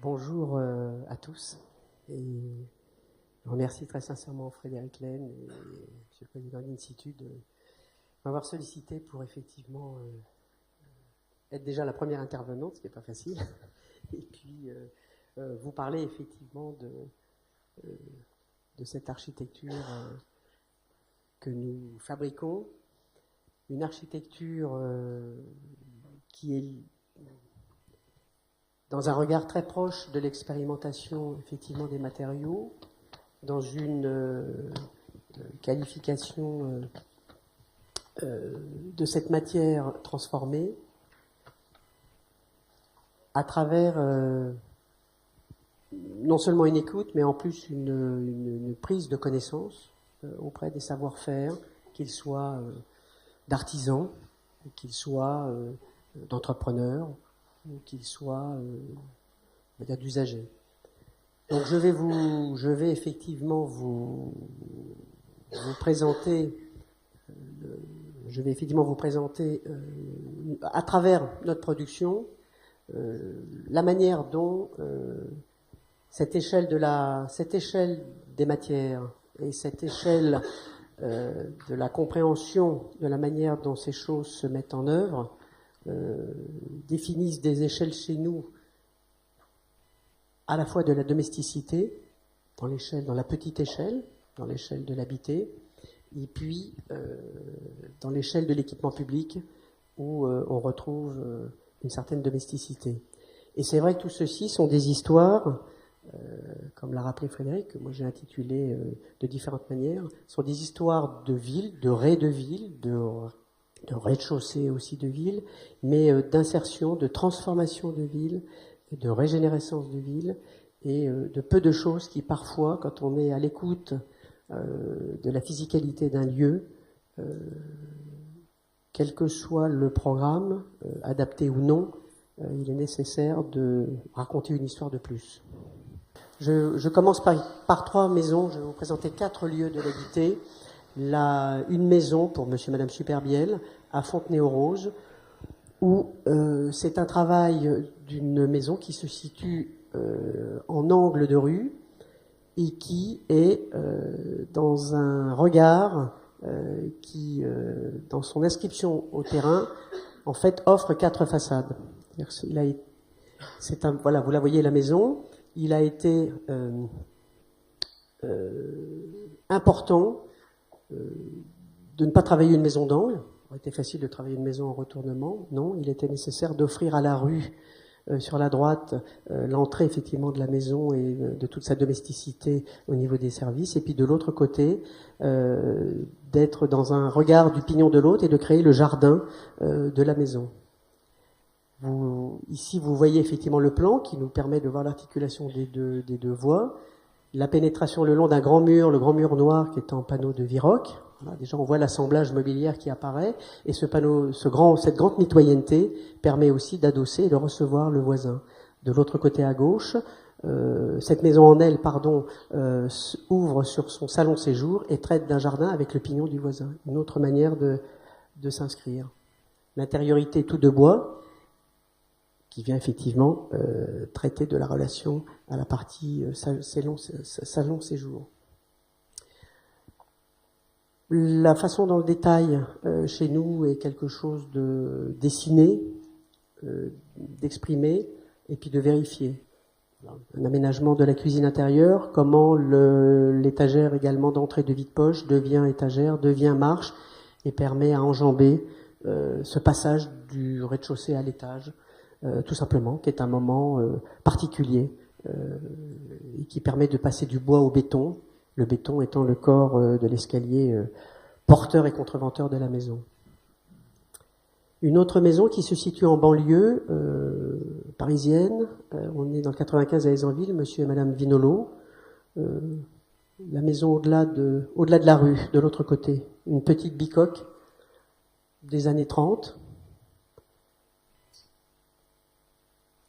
Bonjour à tous et je remercie très sincèrement Frédéric Laine et M. le Président de l'Institut de m'avoir sollicité pour effectivement être déjà la première intervenante, ce qui n'est pas facile, et puis vous parler effectivement de cette architecture que nous fabriquons, une architecture qui est dans un regard très proche de l'expérimentation effectivement des matériaux, dans une qualification de cette matière transformée à travers non seulement une écoute, mais en plus une prise de connaissance auprès des savoir-faire, qu'ils soient d'artisans, qu'ils soient d'entrepreneurs, ou qu'ils soient d'usagers. Donc je vais effectivement vous présenter à travers notre production la manière dont cette échelle des matières et cette échelle de la compréhension de la manière dont ces choses se mettent en œuvre définissent des échelles chez nous à la fois de la domesticité, dans la petite échelle, dans l'échelle de l'habité, et puis dans l'échelle de l'équipement public, où on retrouve une certaine domesticité. Et c'est vrai que tout ceci sont des histoires, comme l'a rappelé Frédéric, que moi j'ai intitulé de différentes manières, sont des histoires de ville, de ville, de rez-de-chaussée aussi de ville, mais d'insertion, de transformation de ville, de régénérescence de ville, et de peu de choses qui parfois, quand on est à l'écoute de la physicalité d'un lieu, quel que soit le programme, adapté ou non, il est nécessaire de raconter une histoire de plus. Je commence par 3 maisons, je vais vous présenter 4 lieux de l'habité. Une maison pour monsieur et madame Superbiel à Fontenay-aux-Roses, où c'est un travail d'une maison qui se situe en angle de rue et qui est dans un regard qui, dans son inscription au terrain, en fait, offre 4 façades. Voilà, vous la voyez, la maison. Il a été important de ne pas travailler une maison d'angle. Il aurait été facile de travailler une maison en retournement. Non, il était nécessaire d'offrir à la rue, sur la droite, l'entrée effectivement de la maison et de toute sa domesticité au niveau des services. Et puis de l'autre côté, d'être dans un regard du pignon de l'autre et de créer le jardin de la maison. Ici, vous voyez effectivement le plan qui nous permet de voir l'articulation des deux voies. La pénétration le long d'un grand mur, le grand mur noir qui est en panneau de Viroc. Voilà, déjà, on voit l'assemblage mobilière qui apparaît. Et cette grande mitoyenneté permet aussi d'adosser et de recevoir le voisin. De l'autre côté à gauche, cette maison en aile, ouvre sur son salon séjour et traite d'un jardin avec le pignon du voisin. Une autre manière de s'inscrire. L'intériorité tout de bois, qui vient effectivement traiter de la relation à la partie salon séjour. La façon dont le détail chez nous est quelque chose de dessiné, d'exprimer et puis de vérifier. Un aménagement de la cuisine intérieure, comment l'étagère également d'entrée de vide-poche devient étagère, devient marche et permet à enjamber ce passage du rez-de-chaussée à l'étage. Tout simplement, qui est un moment particulier et qui permet de passer du bois au béton, le béton étant le corps de l'escalier porteur et contreventeur de la maison. Une autre maison qui se situe en banlieue parisienne, on est dans le 95 à Aisanville, monsieur et madame Vinolo, la maison au-delà de la rue, de l'autre côté, une petite bicoque des années 30,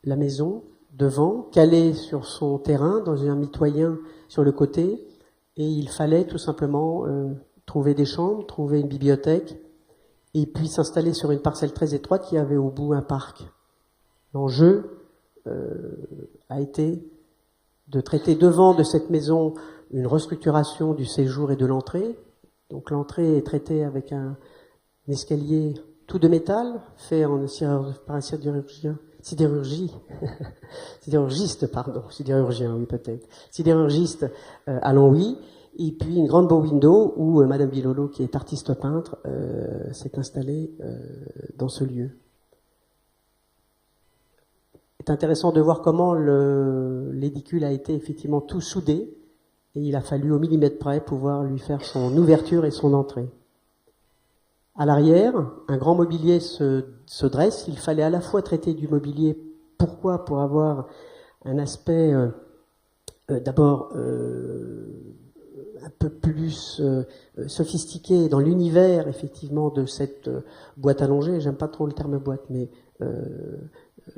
la maison devant, calée sur son terrain, dans un mitoyen sur le côté, et il fallait tout simplement trouver des chambres, trouver une bibliothèque, et puis s'installer sur une parcelle très étroite qui avait au bout un parc. L'enjeu a été de traiter devant de cette maison une restructuration du séjour et de l'entrée. Donc l'entrée est traitée avec un escalier tout de métal, fait par un sidérurgiste à Longwy, et puis une grande bow window où Madame Villolo, qui est artiste peintre, s'est installée dans ce lieu. C'est intéressant de voir comment l'édicule a été effectivement tout soudé, et il a fallu au millimètre près pouvoir lui faire son ouverture et son entrée. À l'arrière, un grand mobilier se dresse. Il fallait à la fois traiter du mobilier. Pourquoi? Pour avoir un aspect d'abord un peu plus sophistiqué dans l'univers effectivement de cette boîte allongée. J'aime pas trop le terme boîte, mais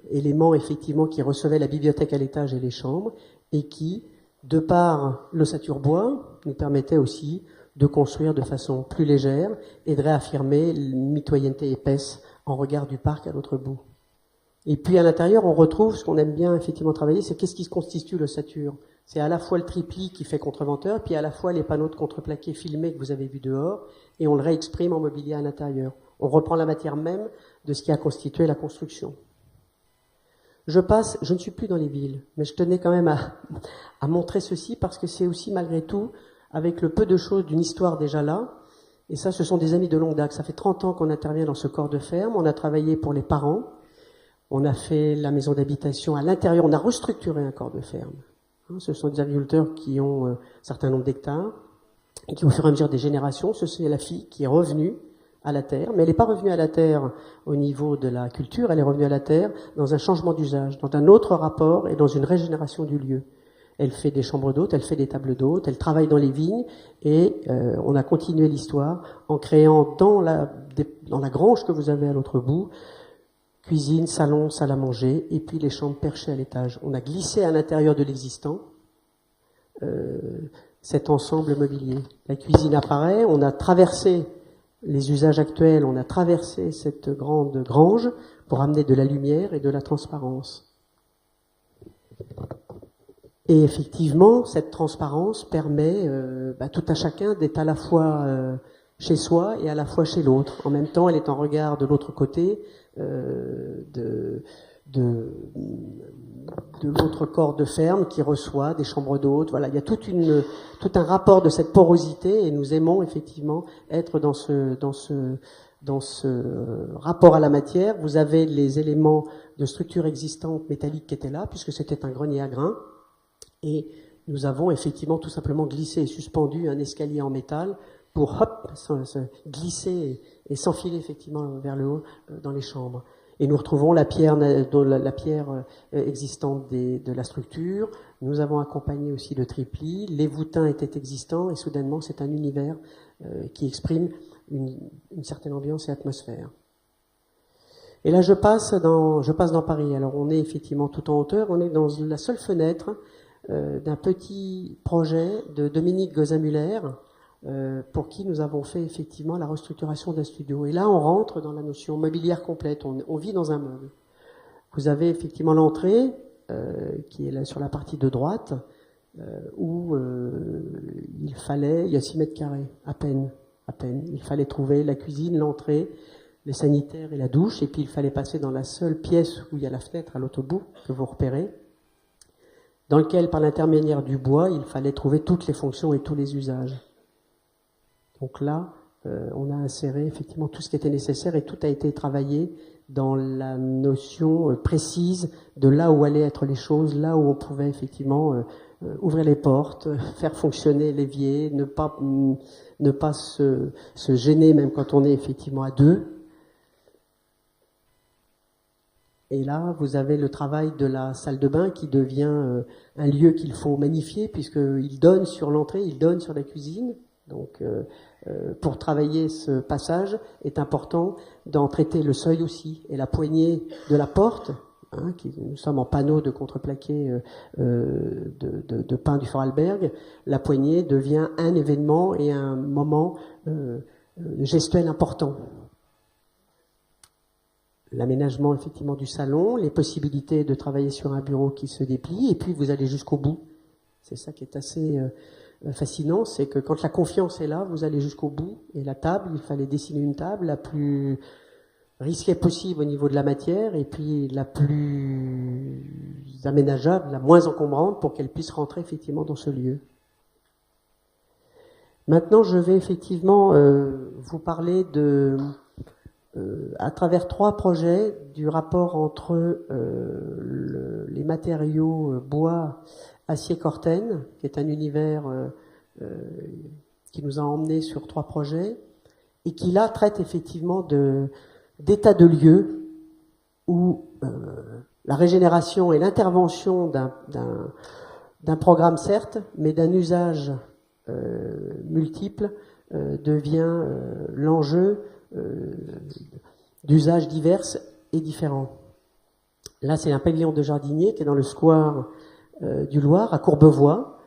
élément effectivement qui recevait la bibliothèque à l'étage et les chambres, et qui, de par l'ossature bois, nous permettait aussi de construire de façon plus légère et de réaffirmer une mitoyenneté épaisse en regard du parc à l'autre bout. Et puis à l'intérieur, on retrouve ce qu'on aime bien effectivement travailler, c'est qu'est-ce qui se constitue l'ossature. C'est à la fois le triplis qui fait contreventeur, puis à la fois les panneaux de contreplaqué filmés que vous avez vus dehors, et on le réexprime en mobilier à l'intérieur. On reprend la matière même de ce qui a constitué la construction. Je ne suis plus dans les villes, mais je tenais quand même à montrer ceci parce que c'est aussi malgré tout, avec le peu de choses d'une histoire déjà là, et ça ce sont des amis de longue date. Ça fait 30 ans qu'on intervient dans ce corps de ferme, on a travaillé pour les parents, on a fait la maison d'habitation à l'intérieur, on a restructuré un corps de ferme. Ce sont des agriculteurs qui ont un certain nombre d'hectares, et qui au fur et à mesure des générations, c'est la fille qui est revenue à la terre, mais elle n'est pas revenue à la terre au niveau de la culture, elle est revenue à la terre dans un changement d'usage, dans un autre rapport et dans une régénération du lieu. Elle fait des chambres d'hôtes, elle fait des tables d'hôtes, elle travaille dans les vignes, et on a continué l'histoire en créant dans la grange que vous avez à l'autre bout, cuisine, salon, salle à manger, et puis les chambres perchées à l'étage. On a glissé à l'intérieur de l'existant cet ensemble mobilier. La cuisine apparaît, on a traversé les usages actuels, on a traversé cette grande grange pour amener de la lumière et de la transparence. Et effectivement, cette transparence permet tout à chacun d'être à la fois chez soi et à la fois chez l'autre. En même temps, elle est en regard de l'autre côté de l'autre corps de ferme qui reçoit des chambres d'hôtes. Voilà, il y a tout un rapport de cette porosité, et nous aimons effectivement être dans ce rapport à la matière. Vous avez les éléments de structure existante métallique qui étaient là, puisque c'était un grenier à grains. Et nous avons effectivement tout simplement glissé et suspendu un escalier en métal pour se glisser et s'enfiler effectivement vers le haut dans les chambres. Et nous retrouvons la pierre existante de la structure. Nous avons accompagné aussi le triplis. Les voûtins étaient existants, et soudainement c'est un univers qui exprime une certaine ambiance et atmosphère. Et là je passe dans Paris. Alors on est effectivement tout en hauteur. On est dans la seule fenêtre d'un petit projet de Dominique Gozin-Muller, pour qui nous avons fait effectivement la restructuration d'un studio. Et là, on rentre dans la notion mobilière complète. On vit dans un meuble. Vous avez effectivement l'entrée, qui est là sur la partie de droite, où il y a 6 mètres carrés, à peine. Il fallait trouver la cuisine, l'entrée, les sanitaires et la douche, et puis il fallait passer dans la seule pièce où il y a la fenêtre à l'autre bout, que vous repérez, dans lequel, par l'intermédiaire du bois, il fallait trouver toutes les fonctions et tous les usages. Donc là, on a inséré effectivement tout ce qui était nécessaire, et tout a été travaillé dans la notion précise de là où allaient être les choses, là où on pouvait effectivement ouvrir les portes, faire fonctionner l'évier, ne pas se gêner même quand on est effectivement à deux. Et là, vous avez le travail de la salle de bain qui devient un lieu qu'il faut magnifier, puisqu'il donne sur l'entrée, il donne sur la cuisine. Donc, pour travailler ce passage, est important d'en traiter le seuil aussi, et la poignée de la porte, nous sommes en panneau de contreplaqué de pin du Vorarlberg. La poignée devient un événement et un moment gestuel important. l'aménagement effectivement du salon, les possibilités de travailler sur un bureau qui se déplie, et puis vous allez jusqu'au bout. C'est ça qui est assez fascinant, c'est que quand la confiance est là, vous allez jusqu'au bout. Et la table, il fallait dessiner une table la plus risquée possible au niveau de la matière, et puis la plus aménageable, la moins encombrante, pour qu'elle puisse rentrer effectivement dans ce lieu. Maintenant, je vais effectivement vous parler à travers 3 projets, du rapport entre les matériaux bois, acier, corten, qui est un univers qui nous a emmenés sur 3 projets, et qui là traite effectivement d'état de lieu où la régénération et l'intervention d'un programme certes, mais d'un usage multiple devient l'enjeu d'usages divers et différents. Là, c'est un pavillon de jardinier qui est dans le square du Loir, à Courbevoie.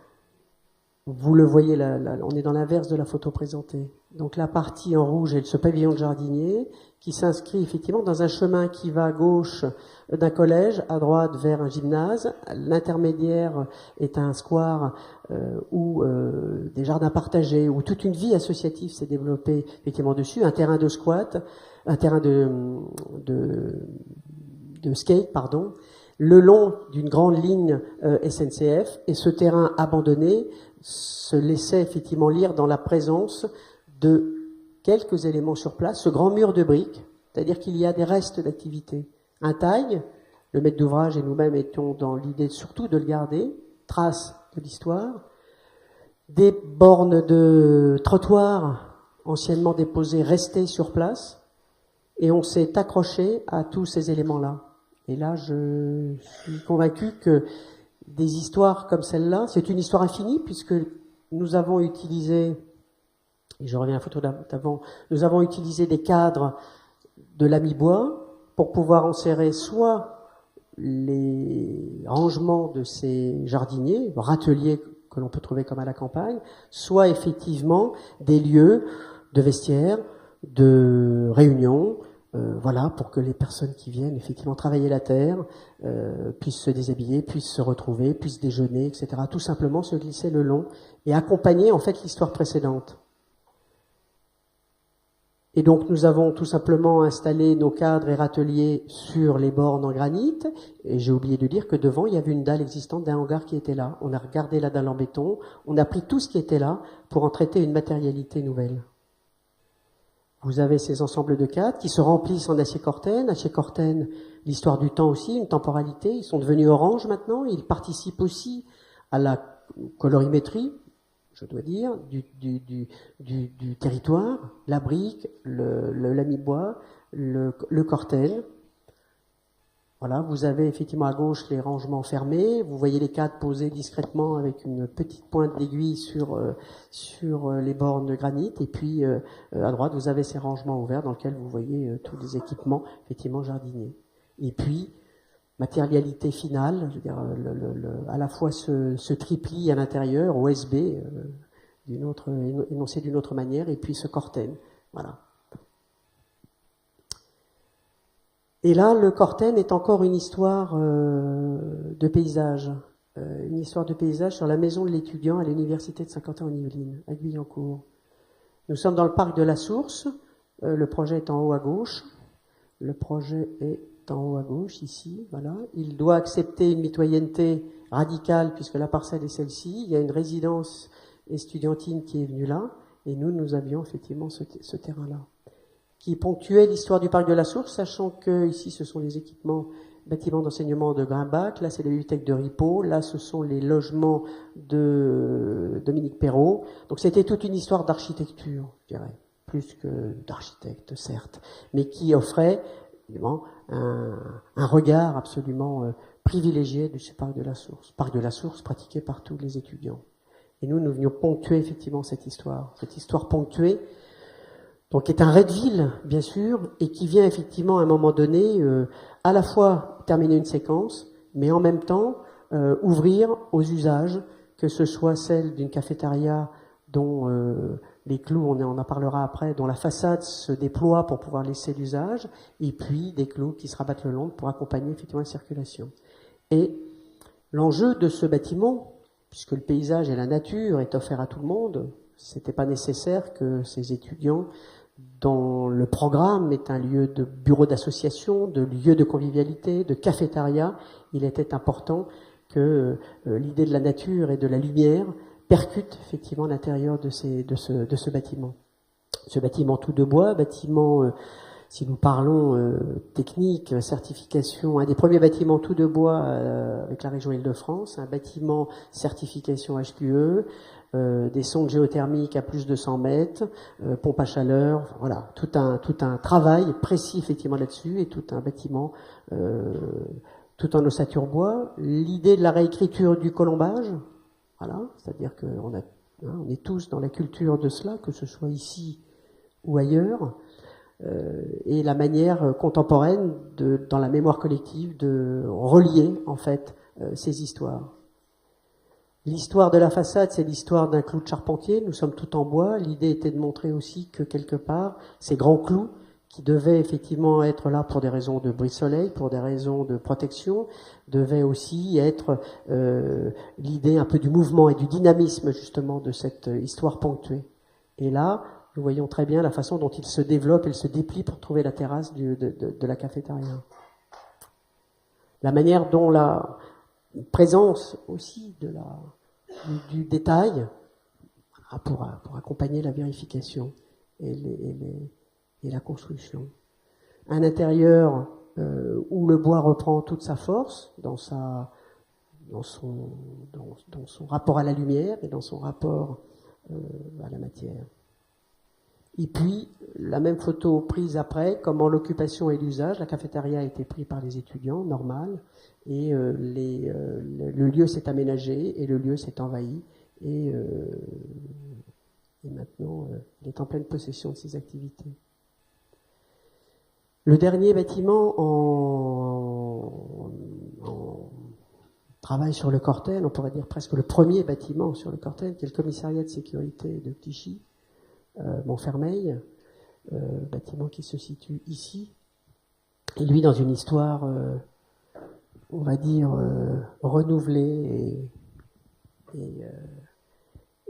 Vous le voyez, on est dans l'inverse de la photo présentée. Donc la partie en rouge est ce pavillon de jardinier qui s'inscrit effectivement dans un chemin qui va à gauche d'un collège, à droite vers un gymnase. L'intermédiaire est un square où des jardins partagés, où toute une vie associative s'est développée effectivement dessus, un terrain de squat, un terrain de skate, pardon, le long d'une grande ligne SNCF, et ce terrain abandonné se laissait effectivement lire dans la présence de quelques éléments sur place, ce grand mur de briques, c'est-à-dire qu'il y a des restes d'activité. Un taille, le maître d'ouvrage et nous-mêmes étions dans l'idée surtout de le garder, trace de l'histoire, des bornes de trottoirs anciennement déposées restées sur place, et on s'est accroché à tous ces éléments-là. Et là, je suis convaincu que des histoires comme celle-là, c'est une histoire infinie, puisque nous avons utilisé, et je reviens à la photo d'avant, nous avons utilisé des cadres de l'ami bois pour pouvoir enserrer soit les rangements de ces jardiniers, râteliers que l'on peut trouver comme à la campagne, soit effectivement des lieux de vestiaires, de réunions, voilà, pour que les personnes qui viennent effectivement travailler la terre puissent se déshabiller, puissent se retrouver, puissent déjeuner, etc. Tout simplement se glisser le long et accompagner en fait l'histoire précédente. Et donc nous avons tout simplement installé nos cadres et râteliers sur les bornes en granit, et j'ai oublié de dire que devant il y avait une dalle existante d'un hangar qui était là. On a regardé la dalle en béton, on a pris tout ce qui était là pour en traiter une matérialité nouvelle. Vous avez ces ensembles de cadres qui se remplissent en acier corten. Acier corten, l'histoire du temps aussi, une temporalité. Ils sont devenus orange maintenant. Ils participent aussi à la colorimétrie, je dois dire, du territoire. La brique, l'ami bois, le corten. Voilà, vous avez effectivement à gauche les rangements fermés. Vous voyez les cadres posés discrètement avec une petite pointe d'aiguille sur les bornes de granit. Et puis à droite, vous avez ces rangements ouverts dans lesquels vous voyez tous les équipements effectivement jardiniers. Et puis matérialité finale, je veux dire, à la fois ce triplis à l'intérieur, OSB, énoncé d'une autre manière, et puis ce corten. Voilà. Et là, le corten est encore une histoire de paysage. Une histoire de paysage sur la maison de l'étudiant à l'université de Saint-Quentin-en-Yvelines, à Guyancourt. Nous sommes dans le parc de la Source. Le projet est en haut à gauche. Le projet est en haut à gauche, ici, voilà. Il doit accepter une mitoyenneté radicale, puisque la parcelle est celle-ci. Il y a une résidence estudiantine qui est venue là, et nous avions effectivement ce terrain-là, qui ponctuait l'histoire du parc de la Source, sachant que ici ce sont les bâtiments d'enseignement de Grimbach, là c'est la bibliothèque de Ripaud, là ce sont les logements de Dominique Perrault. Donc c'était toute une histoire d'architecture, je dirais, plus que d'architecte, certes, mais qui offrait évidemment un regard absolument privilégié de ce parc de la Source pratiqué par tous les étudiants. Et nous venions ponctuer effectivement cette histoire ponctuée, donc qui est un Redville, bien sûr, et qui vient effectivement à un moment donné à la fois terminer une séquence, mais en même temps des usages, que ce soit celle d'une cafétéria dont les clous, on en parlera après, dont la façade se déploie pour pouvoir laisser l'usage, et puis des clous qui se rabattent le long pour accompagner effectivement la circulation. Et l'enjeu de ce bâtiment, puisque le paysage et la nature est offert à tout le monde, c'était pas nécessaire que ces étudiants, dont le programme est un lieu de bureau d'association, de lieu de convivialité, de cafétéria, il était important que l'idée de la nature et de la lumière percute effectivement l'intérieur de ce bâtiment. Ce bâtiment tout de bois, bâtiment, si nous parlons technique, certification, un des premiers bâtiments tout de bois avec la région Île-de-France, un bâtiment certification HQE, des sondes géothermiques à plus de 100 mètres, pompe à chaleur, voilà, tout un travail précis effectivement là-dessus, et tout un bâtiment tout en ossature bois. L'idée de la réécriture du colombage, voilà, c'est-à-dire qu'on est tous dans la culture de cela, que ce soit ici ou ailleurs, et la manière contemporaine dans la mémoire collective de relier en fait ces histoires. L'histoire de la façade, c'est l'histoire d'un clou de charpentier. Nous sommes tout en bois. L'idée était de montrer aussi que quelque part, ces grands clous qui devaient effectivement être là pour des raisons de brise-soleil, pour des raisons de protection, devaient aussi être l'idée un peu du mouvement et du dynamisme justement de cette histoire ponctuée. Et là, nous voyons très bien la façon dont il se développe, il se déplie pour trouver la terrasse de la cafétéria. La manière dont la présence aussi du détail pour accompagner la vérification et la construction. Un intérieur où le bois reprend toute sa force dans son rapport à la lumière et dans son rapport à la matière. Et puis, la même photo prise après, comment l'occupation et l'usage, la cafétéria a été prise par les étudiants, normal, et le lieu s'est aménagé, et le lieu s'est envahi, et maintenant, il est en pleine possession de ses activités. Le dernier bâtiment en travail sur le Cortel, on pourrait dire presque le premier bâtiment sur le Cortel, qui est le commissariat de sécurité de Clichy, Montfermeil, bâtiment qui se situe ici, et lui dans une histoire, on va dire, renouvelée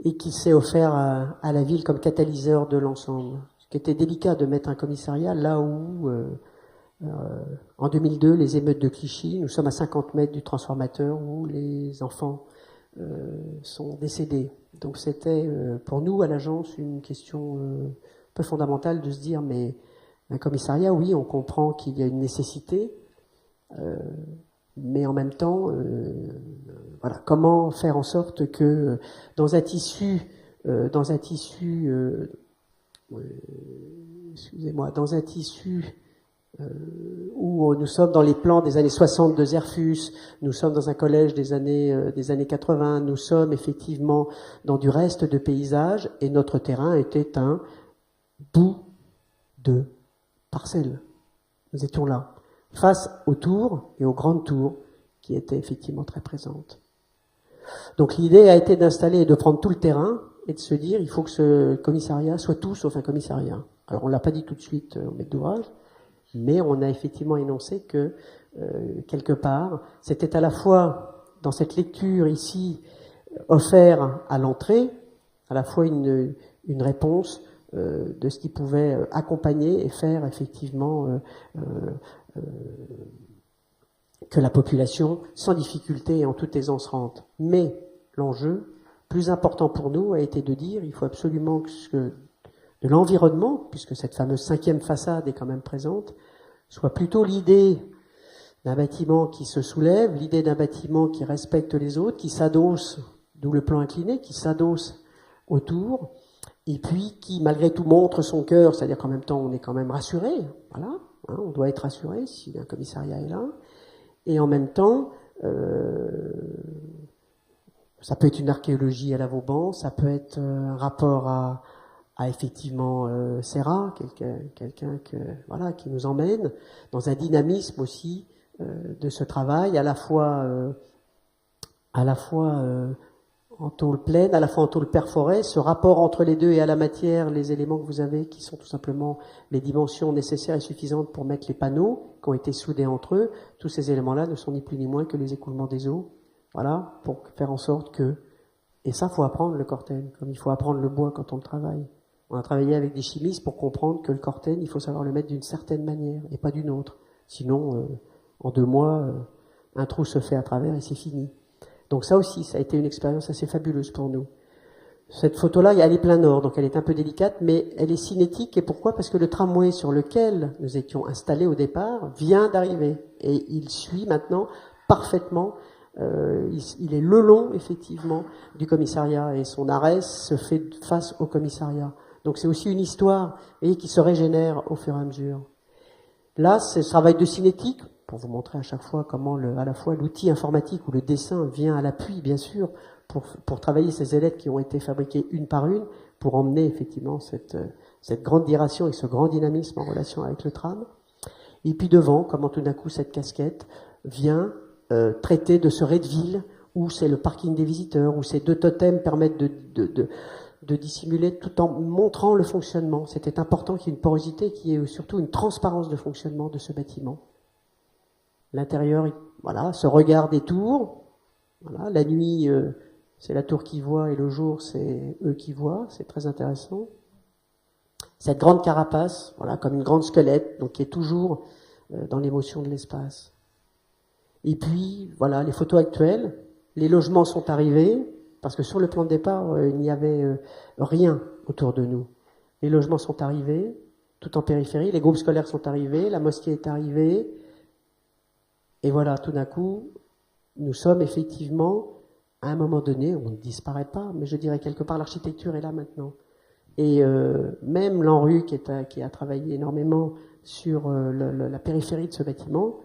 et qui s'est offert à la ville comme catalyseur de l'ensemble. Ce qui était délicat de mettre un commissariat là où, en 2002, les émeutes de Clichy, nous sommes à 50 mètres du transformateur où les enfants sont décédés. Donc c'était pour nous à l'agence une question un peu fondamentale de se dire mais un commissariat, oui, on comprend qu'il y a une nécessité, mais en même temps, voilà, comment faire en sorte que dans un tissu, où nous sommes dans les plans des années 60 de Zerfus, nous sommes dans un collège des années 80, nous sommes effectivement dans du reste de paysage, et notre terrain était un bout de parcelle. Nous étions là, face aux tours et aux grandes tours qui étaient effectivement très présentes. Donc l'idée a été d'installer et de prendre tout le terrain et de se dire il faut que ce commissariat soit tout sauf un commissariat. Alors on l'a pas dit tout de suite au maître d'ouvrage, mais on a effectivement énoncé que, quelque part, c'était à la fois, dans cette lecture ici, offert à l'entrée, à la fois une réponse de ce qui pouvait accompagner et faire effectivement que la population, sans difficulté et en toute aisance, rentre. Mais l'enjeu, plus important pour nous, a été de dire il faut absolument que de l'environnement, puisque cette fameuse 5e façade est quand même présente, soit plutôt l'idée d'un bâtiment qui se soulève, l'idée d'un bâtiment qui respecte les autres, qui s'adosse, d'où le plan incliné, qui s'adosse autour, et puis qui malgré tout montre son cœur, c'est-à-dire qu'en même temps on est quand même rassuré, voilà, hein, on doit être rassuré si un commissariat est là, et en même temps, ça peut être une archéologie à la Vauban, ça peut être un rapport à effectivement Serra, quelqu'un qui nous emmène dans un dynamisme aussi en en tôle pleine, à la fois en tôle perforée, ce rapport entre les deux et à la matière, les éléments que vous avez qui sont tout simplement les dimensions nécessaires et suffisantes pour mettre les panneaux qui ont été soudés entre eux, tous ces éléments-là ne sont ni plus ni moins que les écoulements des eaux. Voilà, pour faire en sorte que... Et ça, faut apprendre le corten, comme il faut apprendre le bois quand on le travaille. On a travaillé avec des chimistes pour comprendre que le corten, il faut savoir le mettre d'une certaine manière et pas d'une autre. Sinon, en 2 mois, un trou se fait à travers et c'est fini. Donc ça aussi, ça a été une expérience assez fabuleuse pour nous. Cette photo-là, elle est plein nord, donc elle est un peu délicate, mais elle est cinétique. Et pourquoi? Parce que le tramway sur lequel nous étions installés au départ vient d'arriver. Et il suit maintenant parfaitement, il est le long, effectivement, du commissariat. Et son arrêt se fait face au commissariat. Donc c'est aussi une histoire qui se régénère au fur et à mesure. Là, c'est ce travail de cinétique, pour vous montrer à chaque fois comment à la fois l'outil informatique ou le dessin vient à l'appui, bien sûr, pour travailler ces ailettes qui ont été fabriquées une par une, pour emmener effectivement cette grande direction et ce grand dynamisme en relation avec le tram. Et puis devant, comment tout d'un coup cette casquette vient traiter de ce raid-ville, où c'est le parking des visiteurs, où ces 2 totems permettent de dissimuler tout en montrant le fonctionnement. C'était important qu'il y ait une porosité, qu'il y ait surtout une transparence de fonctionnement de ce bâtiment. L'intérieur, voilà, ce regard des tours. Voilà, la nuit, c'est la tour qui voit et le jour, c'est eux qui voient. C'est très intéressant. Cette grande carapace, voilà, comme une grande squelette, donc qui est toujours dans l'émotion de l'espace. Et puis, voilà, les photos actuelles. Les logements sont arrivés, parce que sur le plan de départ, il n'y avait rien autour de nous. Les logements sont arrivés, tout en périphérie. Les groupes scolaires sont arrivés, la mosquée est arrivée. Et voilà, tout d'un coup, nous sommes effectivement, à un moment donné, on ne disparaît pas, mais je dirais quelque part, l'architecture est là maintenant. Et même l'ANRU, qui a travaillé énormément sur la périphérie de ce bâtiment,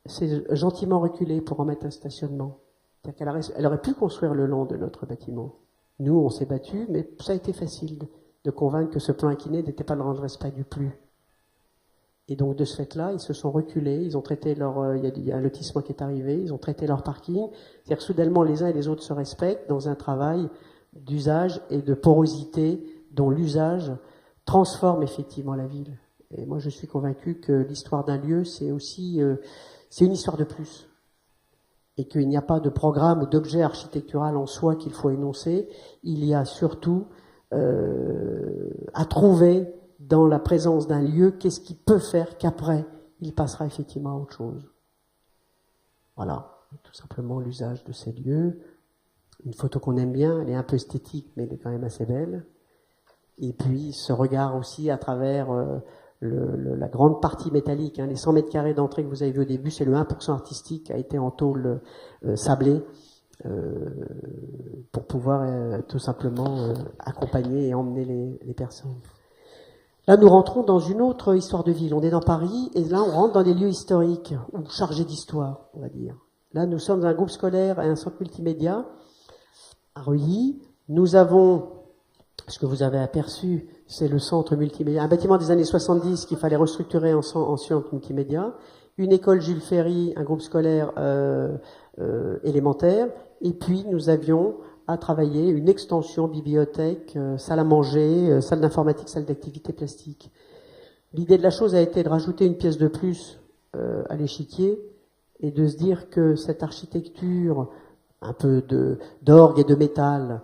s'est gentiment reculé pour en mettre un stationnement. C'est-à-dire qu'elle aurait pu construire le long de notre bâtiment. Nous, on s'est battus, mais ça a été facile de convaincre que ce plan incliné n'était pas le grand respect du plus. Et donc, de ce fait-là, ils se sont reculés, ils ont traité il y a un lotissement qui est arrivé, ils ont traité leur parking. C'est-à-dire que soudainement, les uns et les autres se respectent dans un travail d'usage et de porosité dont l'usage transforme effectivement la ville. Et moi, je suis convaincu que l'histoire d'un lieu, c'est aussi, c'est une histoire de plus. Et qu'il n'y a pas de programme ou d'objet architectural en soi qu'il faut énoncer. Il y a surtout à trouver dans la présence d'un lieu, qu'est-ce qui peut faire qu'après, il passera effectivement à autre chose. Voilà, tout simplement l'usage de ces lieux. Une photo qu'on aime bien, elle est un peu esthétique, mais elle est quand même assez belle. Et puis ce regard aussi à travers la grande partie métallique, les 100 mètres carrés d'entrée que vous avez vu au début, c'est le 1% artistique qui a été en tôle sablée pour pouvoir tout simplement accompagner et emmener les personnes. Là, nous rentrons dans une autre histoire de ville. On est dans Paris, et là, on rentre dans des lieux historiques, ou chargés d'histoire, on va dire. Là, nous sommes un groupe scolaire et un centre multimédia à Reuilly. Nous avons, ce que vous avez aperçu, c'est le centre multimédia, un bâtiment des années 70 qu'il fallait restructurer en centre multimédia, une école Jules Ferry, un groupe scolaire élémentaire, et puis nous avions à travailler une extension bibliothèque, salle à manger, salle d'informatique, salle d'activité plastique. L'idée de la chose a été de rajouter une pièce de plus à l'échiquier et de se dire que cette architecture un peu d'orgue et de métal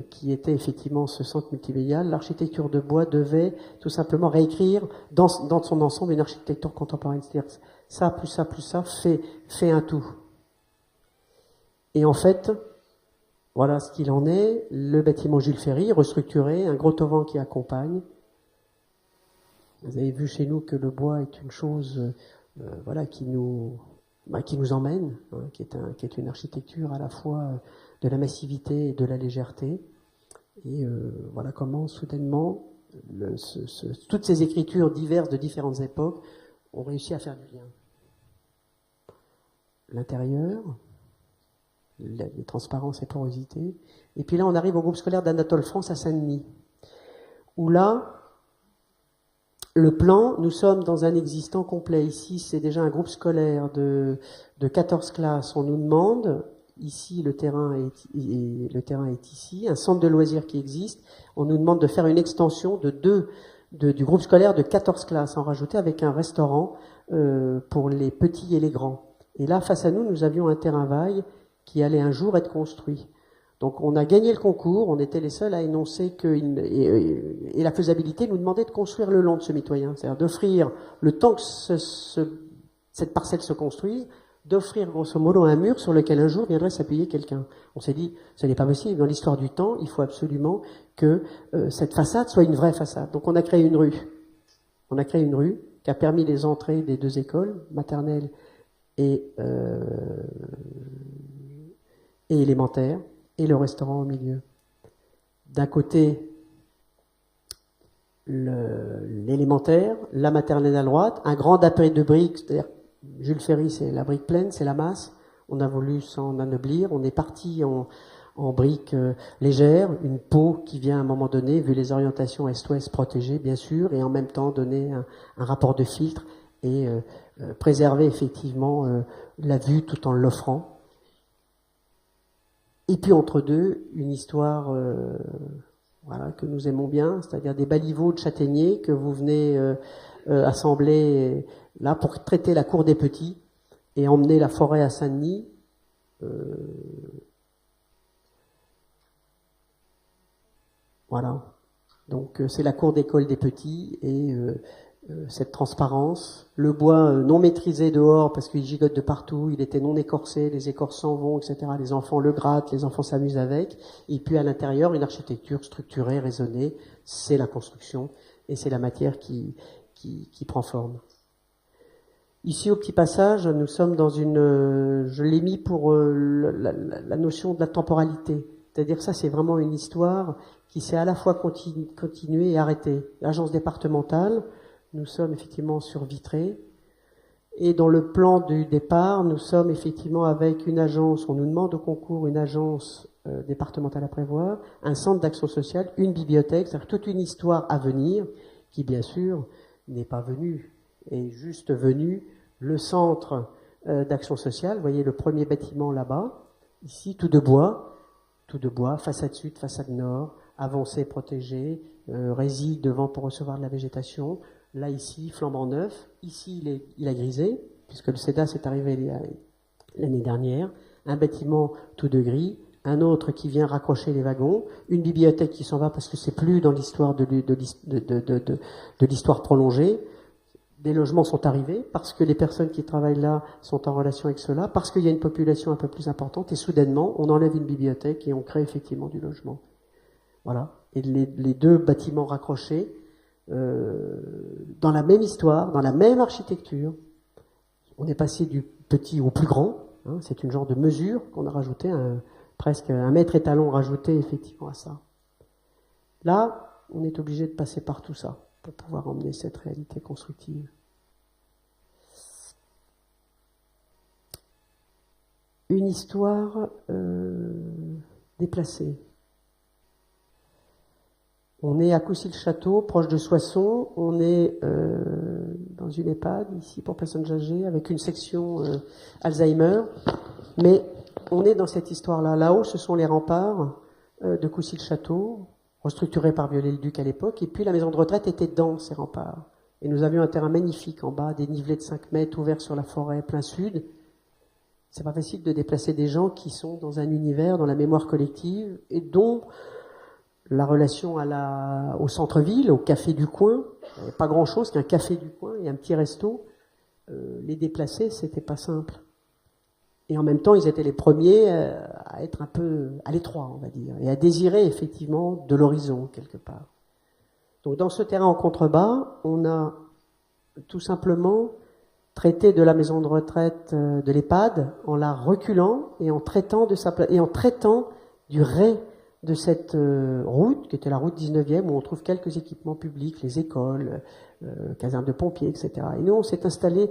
qui était effectivement ce centre multimédial, l'architecture de bois devait tout simplement réécrire dans son ensemble une architecture contemporaine. C'est-à-dire ça plus ça plus ça fait un tout. Et en fait, voilà ce qu'il en est. Le bâtiment Jules Ferry, restructuré, un gros auvent qui accompagne. Vous avez vu chez nous que le bois est une chose voilà, qui nous emmène, qui est une architecture à la fois de la massivité et de la légèreté. Et voilà comment, soudainement, toutes ces écritures diverses de différentes époques ont réussi à faire du lien. L'intérieur, les transparences et porosités. Et puis là, on arrive au groupe scolaire d'Anatole France à Saint-Denis, où là, le plan, nous sommes dans un existant complet. Ici, c'est déjà un groupe scolaire de 14 classes. On nous demande, Ici, le terrain est ici, un centre de loisirs qui existe. On nous demande de faire une extension du groupe scolaire de 14 classes, en rajouter avec un restaurant pour les petits et les grands. Et là, face à nous, nous avions un terrain vague qui allait un jour être construit. Donc on a gagné le concours, on était les seuls à énoncer que et la faisabilité nous demandait de construire le long de ce mitoyen, c'est-à-dire d'offrir le temps que cette parcelle se construise, d'offrir grosso modo un mur sur lequel un jour viendrait s'appuyer quelqu'un. On s'est dit, ce n'est pas possible, dans l'histoire du temps, il faut absolument que cette façade soit une vraie façade. Donc on a créé une rue. On a créé une rue qui a permis les entrées des deux écoles, maternelle et élémentaire, et le restaurant au milieu. D'un côté, l'élémentaire, la maternelle à droite, un grand appareil de briques, c'est-à-dire Jules Ferry, c'est la brique pleine, c'est la masse. On a voulu s'en anoblir. On est parti en briques légères, une peau qui vient à un moment donné, vu les orientations est-ouest, protéger bien sûr, et en même temps donner un rapport de filtre et préserver effectivement la vue tout en l'offrant. Et puis entre deux, une histoire voilà, que nous aimons bien, c'est-à-dire des baliveaux de châtaigniers que vous venez assembler là pour traiter la cour des petits et emmener la forêt à Saint-Denis. Voilà. Donc c'est la cour d'école des petits et cette transparence, le bois non maîtrisé dehors parce qu'il gigote de partout, il était non écorcé, les écorces s'en vont, etc. Les enfants le grattent, les enfants s'amusent avec. Et puis à l'intérieur, une architecture structurée, raisonnée, c'est la construction et c'est la matière qui prend forme. Ici, au petit passage, nous sommes dans je l'ai mis pour la notion de la temporalité. C'est-à-dire que ça, c'est vraiment une histoire qui s'est à la fois continuée et arrêtée. L'agence départementale, nous sommes effectivement sur Vitré. Et dans le plan du départ, nous sommes effectivement avec une agence, on nous demande au concours une agence départementale à prévoir, un centre d'action sociale, une bibliothèque, c'est-à-dire toute une histoire à venir qui, bien sûr, n'est pas venue, est juste venue. Le centre d'action sociale, vous voyez le premier bâtiment là-bas, ici, tout de bois, façade sud, façade nord, avancée protégée, résille devant pour recevoir de la végétation. Là, ici, flambant neuf. Ici, il a grisé, puisque le CEDAS est arrivé l'année dernière. Un bâtiment tout de gris. Un autre qui vient raccrocher les wagons. Une bibliothèque qui s'en va parce que c'est plus dans l'histoire de l'histoire prolongée. Des logements sont arrivés parce que les personnes qui travaillent là sont en relation avec cela, parce qu'il y a une population un peu plus importante. Et soudainement, on enlève une bibliothèque et on crée effectivement du logement. Voilà. Et les deux bâtiments raccrochés, dans la même histoire, dans la même architecture. On est passé du petit au plus grand. Hein, c'est une genre de mesure qu'on a rajouté, presque un mètre étalon rajouté effectivement à ça. Là, on est obligé de passer par tout ça pour pouvoir emmener cette réalité constructive. Une histoire déplacée. On est à Coucy-le-Château, proche de Soissons. On est dans une EHPAD, ici, pour personnes âgées, avec une section Alzheimer. Mais on est dans cette histoire-là. Là-haut, ce sont les remparts de Coucy-le-Château, restructurés par Viollet-le-Duc à l'époque. Et puis, la maison de retraite était dans ces remparts. Et nous avions un terrain magnifique en bas, dénivelé de 5 mètres, ouvert sur la forêt, plein sud. C'est pas facile de déplacer des gens qui sont dans un univers, dans la mémoire collective, et dont la relation au centre-ville, au café du coin, pas grand-chose qu'un café du coin et un petit resto, les déplacer, c'était pas simple. Et en même temps, ils étaient les premiers à être un peu à l'étroit, on va dire, et à désirer effectivement de l'horizon, quelque part. Donc dans ce terrain en contrebas, on a tout simplement traité de la maison de retraite de l'EHPAD en la reculant et en traitant du ray de cette route, qui était la route 19e, où on trouve quelques équipements publics, les écoles, casernes de pompiers, etc. Et nous, on s'est installé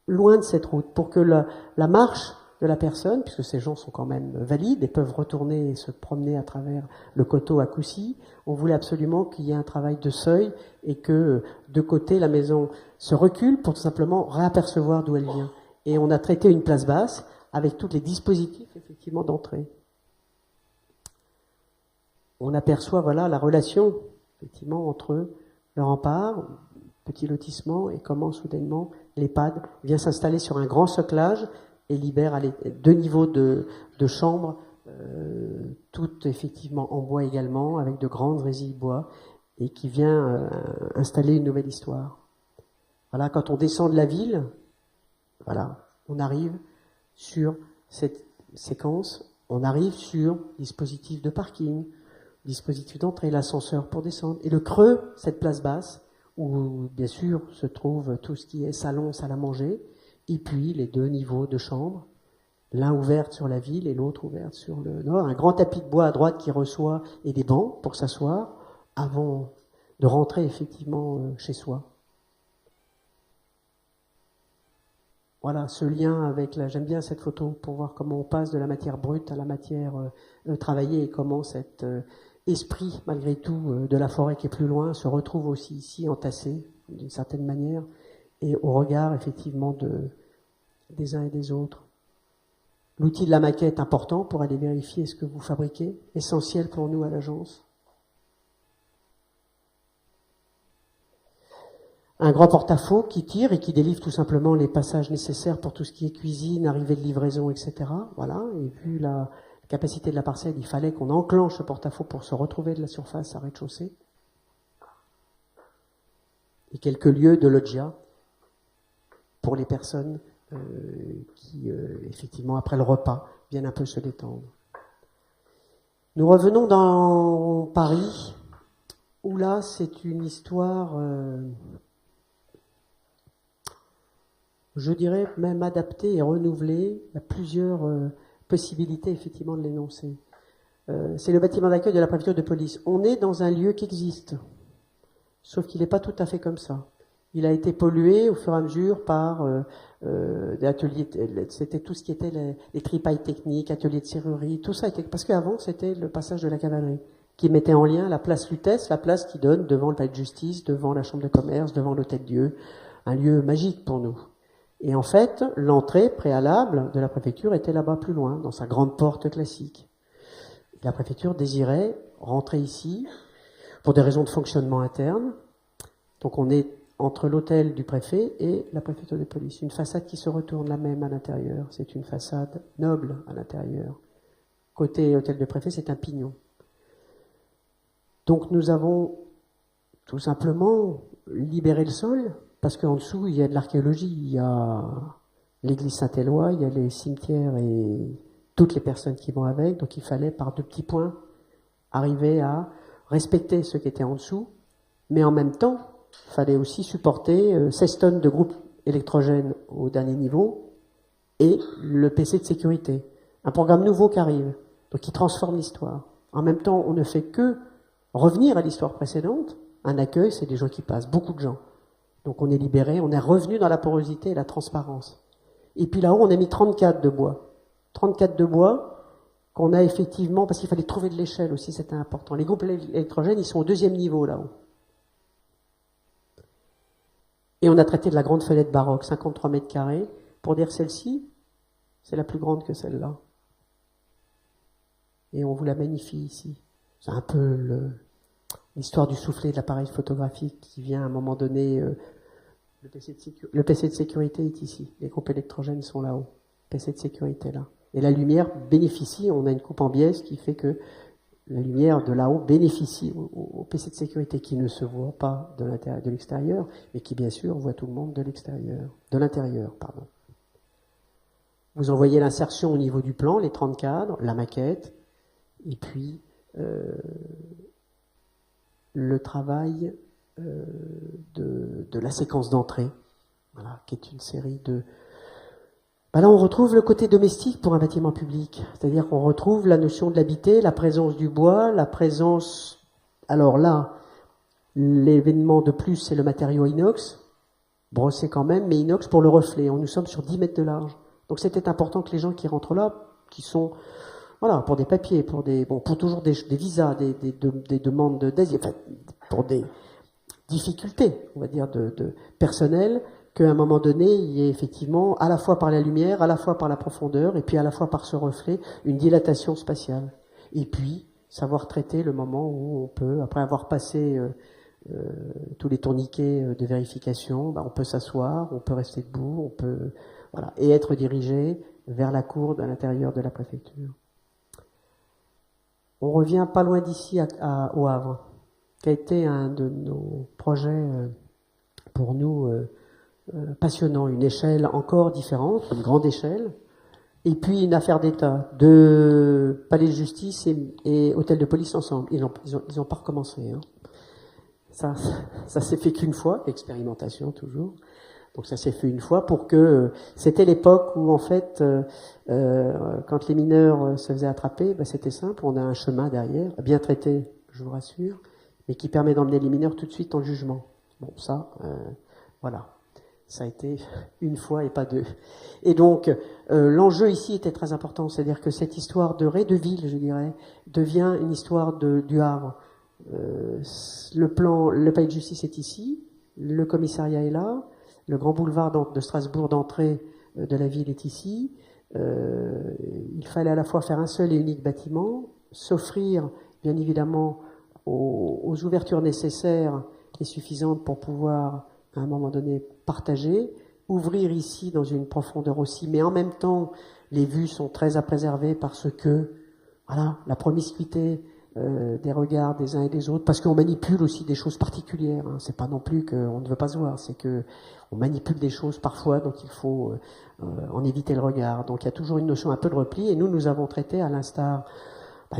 loin de cette route pour que la marche de la personne, puisque ces gens sont quand même valides et peuvent retourner et se promener à travers le coteau à Coucy, on voulait absolument qu'il y ait un travail de seuil et que de côté la maison se recule pour tout simplement réapercevoir d'où elle vient. Et on a traité une place basse avec tous les dispositifs effectivement d'entrée. On aperçoit voilà la relation effectivement entre le rempart, petit lotissement, et comment soudainement l'EHPAD vient s'installer sur un grand soclage et libère 2 niveaux de chambres, toutes effectivement en bois également, avec de grandes résilles bois, et qui vient installer une nouvelle histoire. Voilà, quand on descend de la ville, voilà, on arrive sur cette séquence, on arrive sur dispositif de parking, dispositif d'entrée, l'ascenseur pour descendre, et le creux, cette place basse, où bien sûr se trouve tout ce qui est salon, salle à manger, et puis les 2 niveaux de chambre, l'un ouvert sur la ville et l'autre ouvert sur le nord. Un grand tapis de bois à droite qui reçoit, et des bancs pour s'asseoir, avant de rentrer effectivement chez soi. Voilà, ce lien avec j'aime bien cette photo pour voir comment on passe de la matière brute à la matière travaillée, et comment cet esprit, malgré tout, de la forêt qui est plus loin, se retrouve aussi ici entassé, d'une certaine manière, et au regard, effectivement, des uns et des autres. L'outil de la maquette, important pour aller vérifier ce que vous fabriquez, essentiel pour nous à l'agence. Un grand porte-à-faux qui tire et qui délivre tout simplement les passages nécessaires pour tout ce qui est cuisine, arrivée de livraison, etc. Voilà. Et vu la capacité de la parcelle, il fallait qu'on enclenche ce porte-à-faux pour se retrouver de la surface à rez-de-chaussée. Et quelques lieux de loggia pour les personnes qui, effectivement, après le repas, viennent un peu se détendre. Nous revenons dans Paris, où là, c'est une histoire... je dirais même adapté et renouvelé. Il y a plusieurs possibilités effectivement de l'énoncer. C'est le bâtiment d'accueil de la préfecture de police. On est dans un lieu qui existe, sauf qu'il n'est pas tout à fait comme ça. Il a été pollué au fur et à mesure par des ateliers, c'était tout ce qui était les tripailles techniques, ateliers de serrurerie, tout ça était, parce qu'avant c'était le passage de la cavalerie, qui mettait en lien la place Lutèce, la place qui donne devant le palais de justice, devant la chambre de commerce, devant l'Hôtel-Dieu, un lieu magique pour nous. Et en fait, l'entrée préalable de la préfecture était là-bas plus loin, dans sa grande porte classique. La préfecture désirait rentrer ici pour des raisons de fonctionnement interne. Donc on est entre l'hôtel du préfet et la préfecture de police. Une façade qui se retourne la même à l'intérieur. C'est une façade noble à l'intérieur. Côté hôtel du préfet, c'est un pignon. Donc nous avons tout simplement libéré le sol, parce qu'en dessous, il y a de l'archéologie, il y a l'église Saint-Éloi, il y a les cimetières et toutes les personnes qui vont avec, donc il fallait par 2 petits points arriver à respecter ce qui était en dessous, mais en même temps, il fallait aussi supporter 16 tonnes de groupe électrogène au dernier niveau et le PC de sécurité. Un programme nouveau qui arrive, donc qui transforme l'histoire. En même temps, on ne fait que revenir à l'histoire précédente. Un accueil, c'est des gens qui passent, beaucoup de gens. Donc on est libéré, on est revenu dans la porosité et la transparence. Et puis là-haut, on a mis 34 de bois. 34 de bois qu'on a effectivement, parce qu'il fallait trouver de l'échelle aussi, c'était important. Les groupes électrogènes, ils sont au 2e niveau là-haut. Et on a traité de la grande fenêtre baroque, 53 mètres carrés, pour dire celle-ci, c'est la plus grande que celle-là. Et on vous la magnifie ici. C'est un peu l'histoire du soufflet de l'appareil photographique qui vient à un moment donné. Le PC de sécurité est ici. Les groupes électrogènes sont là-haut. PC de sécurité là. Et la lumière bénéficie, on a une coupe en biais qui fait que la lumière de là-haut bénéficie au PC de sécurité qui ne se voit pas de l'intérieur, de l'extérieur, mais qui bien sûr voit tout le monde de l'extérieur, de l'intérieur, pardon. Vous envoyez l'insertion au niveau du plan, les 30 cadres, la maquette, et puis le travail de la séquence d'entrée, voilà, qui est une série de... Ben là, on retrouve le côté domestique pour un bâtiment public, c'est-à-dire qu'on retrouve la notion de l'habité, la présence du bois, la présence... Alors là, l'événement de plus, c'est le matériau inox, brossé quand même, mais inox pour le reflet. Nous sommes sur 10 mètres de large. Donc c'était important que les gens qui rentrent là, qui sont... Voilà, pour des papiers, pour toujours des visas, des demandes d'asile, enfin, pour des difficultés, on va dire, de personnel, qu'à un moment donné, il y ait effectivement, à la fois par la lumière, à la fois par la profondeur, et puis à la fois par ce reflet, une dilatation spatiale. Et puis, savoir traiter le moment où on peut, après avoir passé tous les tourniquets de vérification, on peut s'asseoir, on peut rester debout, on peut, voilà, et être dirigé vers la cour à l'intérieur de la préfecture. On revient pas loin d'ici au Havre, qui a été un de nos projets pour nous passionnant, une échelle encore différente, une grande échelle, et puis une affaire d'État, de palais de justice et hôtel de police ensemble. Ils ont pas recommencé. Hein. Ça s'est fait qu'une fois, expérimentation toujours. Donc ça s'est fait une fois pour que c'était l'époque où en fait, quand les mineurs se faisaient attraper, c'était simple, on a un chemin derrière, bien traité, je vous rassure, mais qui permet d'emmener les mineurs tout de suite en jugement. Bon, ça, voilà. Ça a été une fois et pas deux. Et donc, l'enjeu ici était très important, c'est-à-dire que cette histoire de Ré-de-Ville, je dirais, devient une histoire du Havre. Le palais de justice est ici, le commissariat est là, le grand boulevard de Strasbourg d'entrée de la ville est ici. Il fallait à la fois faire un seul et unique bâtiment, s'offrir bien évidemment aux ouvertures nécessaires et suffisantes pour pouvoir à un moment donné partager, ouvrir ici dans une profondeur aussi, mais en même temps les vues sont très à préserver parce que voilà, la promiscuité des regards des uns et des autres, parce qu'on manipule aussi des choses particulières. Hein. C'est pas non plus qu'on ne veut pas se voir, c'est que on manipule des choses parfois, donc il faut en éviter le regard. Donc il y a toujours une notion un peu de repli, et nous avons traité, à l'instar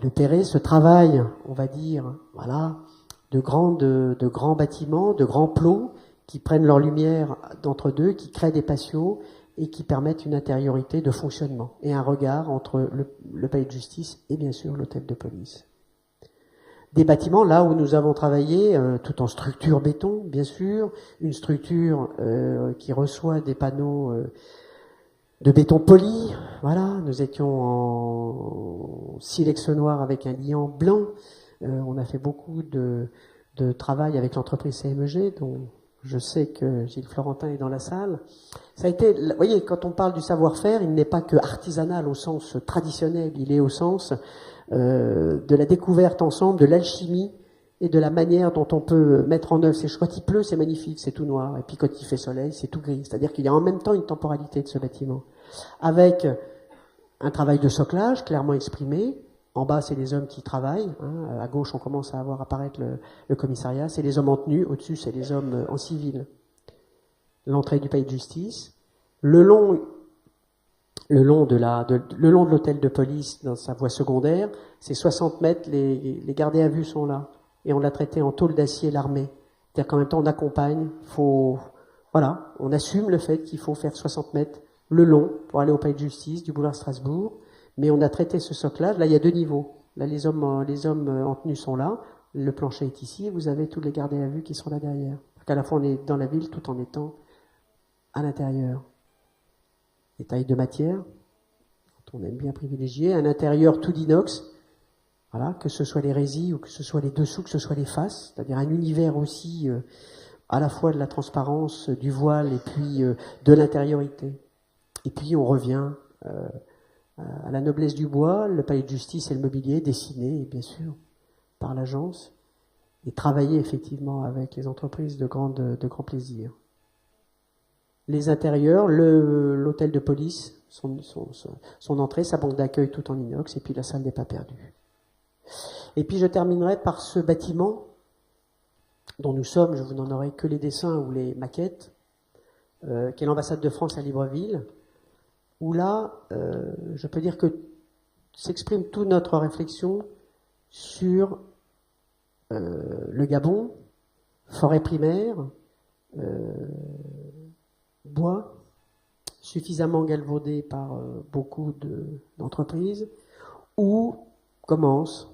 de Perret, ce travail, on va dire, voilà, de grands bâtiments, de grands plots qui prennent leur lumière d'entre deux, qui créent des patios et qui permettent une intériorité de fonctionnement et un regard entre le palais de justice et bien sûr l'hôtel de police. Des bâtiments là où nous avons travaillé, tout en structure béton, bien sûr, une structure qui reçoit des panneaux de béton poli. Voilà, nous étions en silex noir avec un liant blanc. On a fait beaucoup de travail avec l'entreprise CMEG, dont je sais que Gilles Florentin est dans la salle. Ça a été, vous voyez, quand on parle du savoir-faire, il n'est pas que artisanal au sens traditionnel, il est au sens de la découverte ensemble, de l'alchimie et de la manière dont on peut mettre en œuvre ces choses. Quand il pleut, c'est magnifique, c'est tout noir. Et puis quand il fait soleil, c'est tout gris. C'est-à-dire qu'il y a en même temps une temporalité de ce bâtiment. Avec un travail de soclage clairement exprimé. En bas, c'est les hommes qui travaillent. Hein. À gauche, on commence à voir apparaître le commissariat. C'est les hommes en tenue. Au-dessus, c'est les hommes en civil. L'entrée du palais de justice. Le long de l'hôtel de police, dans sa voie secondaire, c'est 60 mètres, les gardés à vue sont là. Et on l'a traité en tôle d'acier l'armée. C'est-à-dire qu'en même temps, on accompagne, voilà, on assume le fait qu'il faut faire 60 mètres le long pour aller au palais de justice du boulevard Strasbourg. Mais on a traité ce socle-là. Là, il y a deux niveaux. Là, les hommes en tenue sont là. Le plancher est ici. Et vous avez tous les gardés à vue qui sont là derrière. Donc, à la fois, on est dans la ville tout en étant à l'intérieur. Les tailles de matière, on aime bien privilégier. Un intérieur tout d'inox. Voilà, que ce soit les résis ou que ce soit les dessous, que ce soit les faces. C'est-à-dire un univers aussi à la fois de la transparence, du voile et puis de l'intériorité. Et puis, on revient à la noblesse du bois, le palais de justice et le mobilier, dessiné, bien sûr, par l'agence, et travaillé effectivement avec les entreprises de grand plaisir. Les intérieurs, l'hôtel de police, son entrée, sa banque d'accueil tout en inox, et puis la salle des pas perdus. Et puis je terminerai par ce bâtiment, dont nous sommes, je vous n'en aurai que les dessins ou les maquettes, qui est l'ambassade de France à Libreville, où là, je peux dire que s'exprime toute notre réflexion sur le Gabon, forêt primaire, bois, suffisamment galvaudé par beaucoup d'entreprises, où commence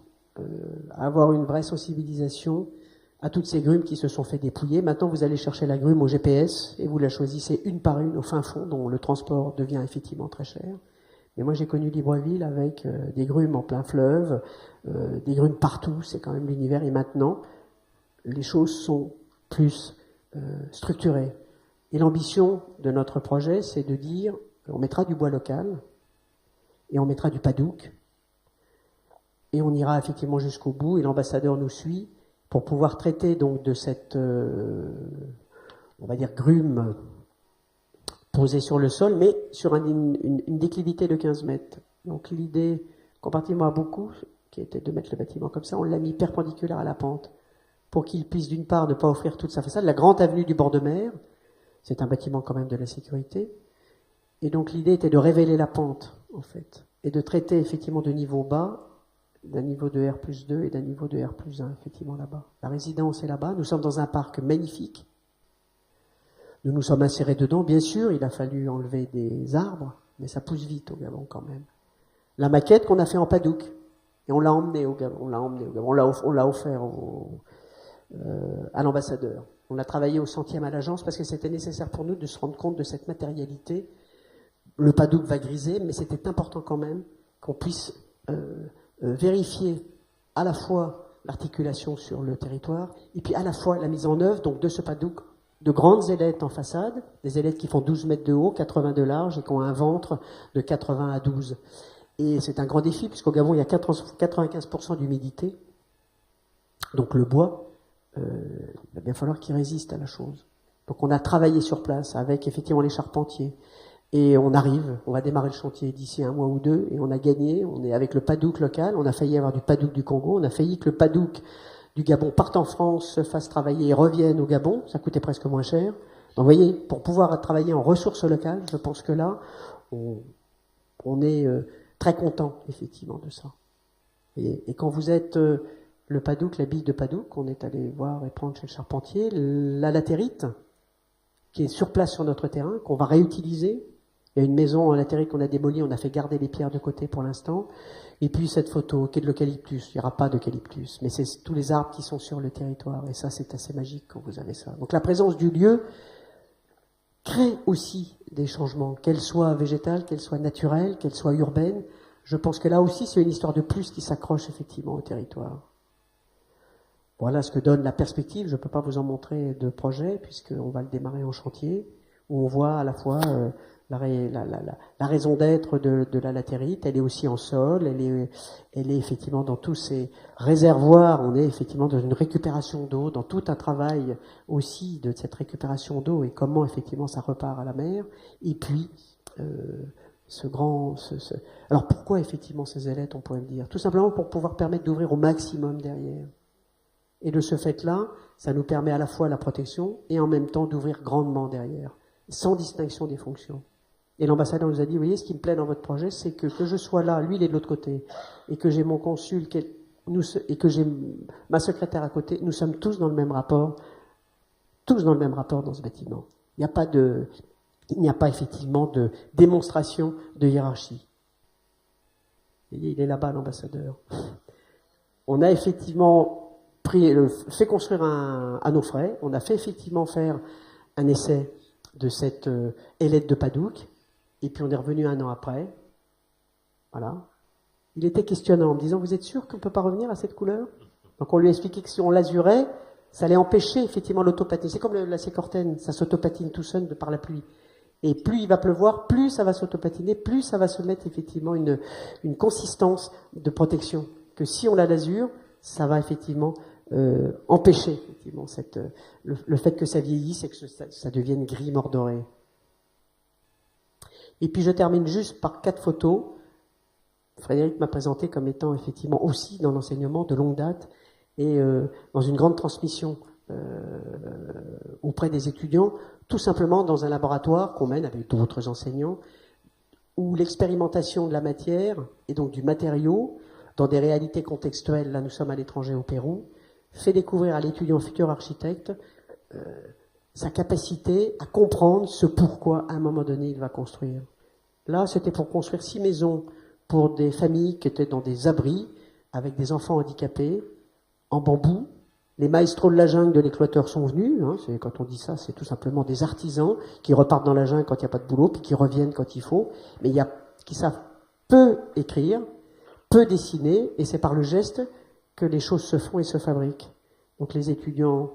à avoir une vraie sensibilisation à toutes ces grumes qui se sont fait dépouiller. Maintenant, vous allez chercher la grume au GPS et vous la choisissez une par une au fin fond, dont le transport devient effectivement très cher. Mais moi, j'ai connu Libreville avec des grumes en plein fleuve, des grumes partout, c'est quand même l'univers. Et maintenant, les choses sont plus structurées. Et l'ambition de notre projet, c'est de dire, on mettra du bois local, et on mettra du padouk, et on ira effectivement jusqu'au bout, et l'ambassadeur nous suit, pour pouvoir traiter donc de cette, on va dire, grume posée sur le sol, mais sur une déclivité de 15 mètres. Donc l'idée, comparativement à beaucoup, qui était de mettre le bâtiment comme ça, on l'a mis perpendiculaire à la pente, pour qu'il puisse d'une part ne pas offrir toute sa façade. La grande avenue du bord de mer, c'est un bâtiment quand même de la sécurité, et donc l'idée était de révéler la pente, en fait, et de traiter effectivement de niveau bas, d'un niveau de R+2 et d'un niveau de R+1, effectivement là-bas. La résidence est là-bas, nous sommes dans un parc magnifique, nous nous sommes insérés dedans, bien sûr, il a fallu enlever des arbres, mais ça pousse vite au Gabon quand même. La maquette qu'on a fait en padouk, et on l'a emmené au Gabon, on l'a offert à l'ambassadeur. On a travaillé au centième à l'agence parce que c'était nécessaire pour nous de se rendre compte de cette matérialité. Le padouk va griser, mais c'était important quand même qu'on puisse vérifier à la fois l'articulation sur le territoire et puis à la fois la mise en œuvre donc de ce padouk, de grandes ailettes en façade, des ailettes qui font 12 mètres de haut, 80 de large et qui ont un ventre de 80 à 12. Et c'est un grand défi puisqu'au Gabon il y a 95% d'humidité, donc le bois, il va bien falloir qu'il résiste à la chose. Donc on a travaillé sur place avec effectivement les charpentiers. Et on va démarrer le chantier d'ici 1 mois ou 2, et on a gagné, on est avec le padouk local, on a failli avoir du padouk du Congo, on a failli que le padouk du Gabon parte en France, se fasse travailler et revienne au Gabon, ça coûtait presque moins cher. Donc vous voyez, pour pouvoir travailler en ressources locales, je pense que là, on est très content effectivement de ça. Et quand vous êtes le padouk, la bille de padouk, on est allé voir et prendre chez le charpentier, la latérite, qui est sur place sur notre terrain, qu'on va réutiliser. Il y a une maison en latérite qu'on a démolie, on a fait garder les pierres de côté pour l'instant. Et puis cette photo qui est de l'eucalyptus, il n'y aura pas d'eucalyptus, mais c'est tous les arbres qui sont sur le territoire. Et ça, c'est assez magique quand vous avez ça. Donc la présence du lieu crée aussi des changements, qu'elles soient végétales, qu'elles soient naturelles, qu'elles soient urbaines. Je pense que là aussi, c'est une histoire de plus qui s'accroche effectivement au territoire. Voilà ce que donne la perspective. Je ne peux pas vous en montrer de projet, puisqu'on va le démarrer en chantier, où on voit à la fois la raison d'être de la latérite. Elle est aussi en sol, elle est effectivement dans tous ces réservoirs. On est effectivement dans une récupération d'eau, dans tout un travail aussi de cette récupération d'eau et comment effectivement ça repart à la mer. Et puis, alors pourquoi effectivement ces ailettes, on pourrait me dire? Tout simplement pour pouvoir permettre d'ouvrir au maximum derrière. Et de ce fait-là, ça nous permet à la fois la protection et en même temps d'ouvrir grandement derrière, sans distinction des fonctions. Et l'ambassadeur nous a dit, vous voyez, ce qui me plaît dans votre projet, c'est que je sois là, lui il est de l'autre côté, et que j'ai mon consul, et que j'ai ma secrétaire à côté, nous sommes tous dans le même rapport dans ce bâtiment. Il n'y a pas effectivement de démonstration de hiérarchie. Il est là-bas, l'ambassadeur. On a effectivement fait construire à nos frais, on a fait effectivement faire un essai de cette ailette de padouk, et puis on est revenu 1 an après. Voilà. Il était questionnant en me disant, vous êtes sûr qu'on ne peut pas revenir à cette couleur? Donc on lui a expliqué que si on l'azurait, ça allait empêcher effectivement l'autopatine. C'est comme la sécortène, ça s'autopatine tout seul par la pluie. Et plus il va pleuvoir, plus ça va s'autopatiner, plus ça va se mettre effectivement une consistance de protection. Que si on la l'azur, ça va effectivement empêcher effectivement le fait que ça vieillisse et que ça devienne gris mordoré. Et puis je termine juste par 4 photos. Frédéric m'a présenté comme étant effectivement aussi dans l'enseignement de longue date et dans une grande transmission auprès des étudiants, tout simplement dans un laboratoire qu'on mène avec d'autres enseignants, où l'expérimentation de la matière et donc du matériau, dans des réalités contextuelles, là nous sommes à l'étranger au Pérou, fait découvrir à l'étudiant futur architecte sa capacité à comprendre ce pourquoi à un moment donné il va construire. Là, c'était pour construire 6 maisons pour des familles qui étaient dans des abris avec des enfants handicapés en bambou. Les maestros de la jungle de l'Équateur sont venus. Quand on dit ça, c'est tout simplement des artisans qui repartent dans la jungle quand il n'y a pas de boulot, puis qui reviennent quand il faut, mais qui savent peu écrire, peu dessiner, et c'est par le geste que les choses se font et se fabriquent. Donc les étudiants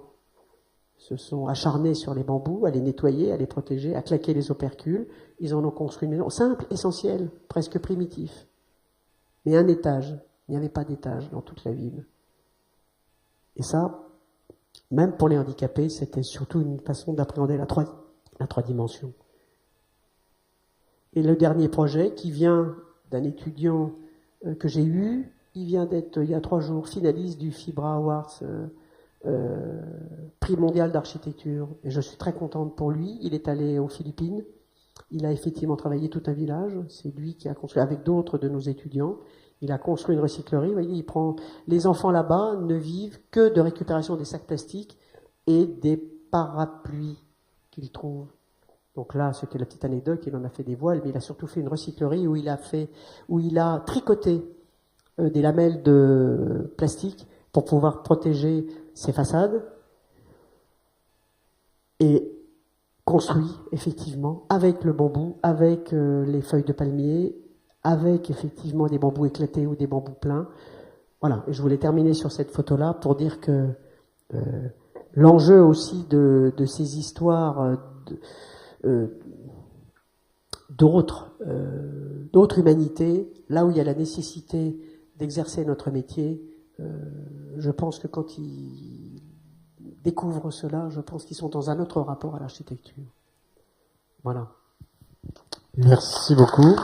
se sont acharnés sur les bambous, à les nettoyer, à les protéger, à claquer les opercules. Ils en ont construit une maison simple, essentielle, presque primitif. Mais un étage. Il n'y avait pas d'étage dans toute la ville. Et ça, même pour les handicapés, c'était surtout une façon d'appréhender la trois dimensions. Et le dernier projet, qui vient d'un étudiant que j'ai eu, il vient d'être, il y a 3 jours, finaliste du FIBRA Awards, prix mondial d'architecture. Et je suis très contente pour lui. Il est allé aux Philippines. Il a effectivement travaillé tout un village. C'est lui qui a construit, avec d'autres de nos étudiants, il a construit une recyclerie. Vous voyez, il prend, les enfants là-bas ne vivent que de récupération des sacs plastiques et des parapluies qu'ils trouvent. Donc là, c'était la petite anecdote, il en a fait des voiles, mais il a surtout fait une recyclerie où il a tricoté des lamelles de plastique pour pouvoir protéger ses façades et construit effectivement avec le bambou, avec les feuilles de palmier, avec effectivement des bambous éclatés ou des bambous pleins. Voilà, et je voulais terminer sur cette photo-là pour dire que l'enjeu aussi de ces histoires d'autres humanités, là où il y a la nécessité d'exercer notre métier, je pense que quand ils découvrent cela, je pense qu'ils sont dans un autre rapport à l'architecture. Voilà. Merci beaucoup.